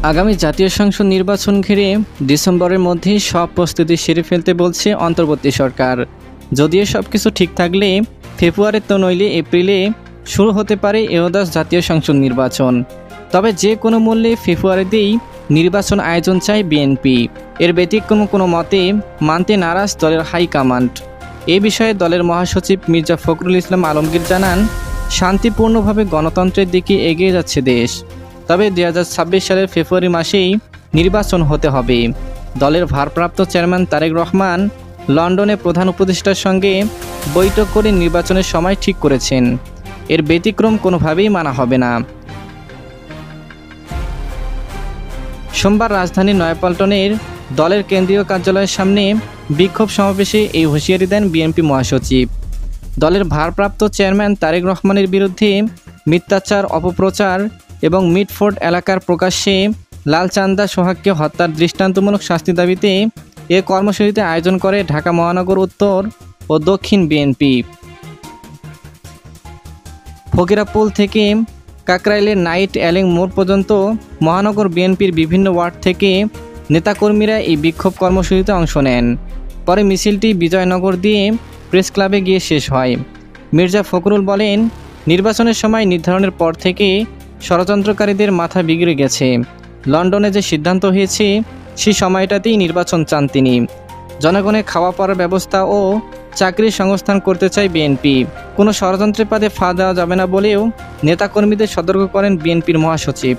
আগামী জাতীয় সংসদ নির্বাচন ঘিরে ডিসেম্বরের মধ্যেই সব প্রস্তুতি সেরে ফেলতে বলছে অন্তর্বর্তী সরকার। যদিও সব কিছু ঠিক থাকলে ফেব্রুয়ারিতে নইলে এপ্রিলে শুরু হতে পারে একাদশ জাতীয় সংসদ নির্বাচন। তবে যে কোনো মূল্যে ফেব্রুয়ারিতেই নির্বাচন আয়োজন চায় বিএনপি। এর ব্যতিক্রম কোনো মতে মানতে নারাজ দলের হাইকমান্ড। এ বিষয়ে দলের মহাসচিব মির্জা ফখরুল ইসলাম আলমগীর জানান, শান্তিপূর্ণভাবে গণতন্ত্রের দিকে এগিয়ে যাচ্ছে দেশ। তবে 2026 সালের ফেব্রুয়ারি মাসেই নির্বাচন হতে হবে। দলের ভারপ্রাপ্ত চেয়ারম্যান তারেক রহমান লন্ডনে প্রধান উপদেষ্টার সঙ্গে বৈঠক করে নির্বাচনের সময় ঠিক করেছেন। এর ব্যতিক্রম কোনোভাবেই মানা হবে না। সোমবার রাজধানীর নয়াপল্টনের দলের কেন্দ্রীয় কার্যালয়ের সামনে বিক্ষোভ সমাবেশে এই হুঁশিয়ারি দেন বিএনপি মহাসচিব। দলের ভারপ্রাপ্ত চেয়ারম্যান তারেক রহমানের বিরুদ্ধে মিথ্যাচার, অপপ্রচার এবং মিটফোর্ড এলাকার প্রকাশ্যে লালচান্দা সোহাগকে হত্যার দৃষ্টান্তমূলক শাস্তি দাবিতে এ কর্মসূচিতে আয়োজন করে ঢাকা মহানগর উত্তর ও দক্ষিণ বিএনপি। ফকিরাপুল থেকে কাকরাইলের নাইট অ্যালিং মোড় পর্যন্ত মহানগর বিএনপির বিভিন্ন ওয়ার্ড থেকে নেতাকর্মীরা এই বিক্ষোভ কর্মসূচিতে অংশ নেন। পরে মিছিলটি বিজয়নগর দিয়ে প্রেস ক্লাবে গিয়ে শেষ হয়। মির্জা ফখরুল বলেন, নির্বাচনের সময় নির্ধারণের পর থেকে ষড়যন্ত্রকারীদের মাথা বিগড়ে গেছে। লন্ডনে যে সিদ্ধান্ত হয়েছে সেই সময়টাতেই নির্বাচন চান তিনি। জনগণের খাওয়া পড়ার ব্যবস্থা ও চাকরির সংস্থান করতে চায় বিএনপি। কোনো ষড়যন্ত্রের ফাঁদে দেওয়া যাবে না বলেও নেতাকর্মীদের সতর্ক করেন বিএনপির মহাসচিব।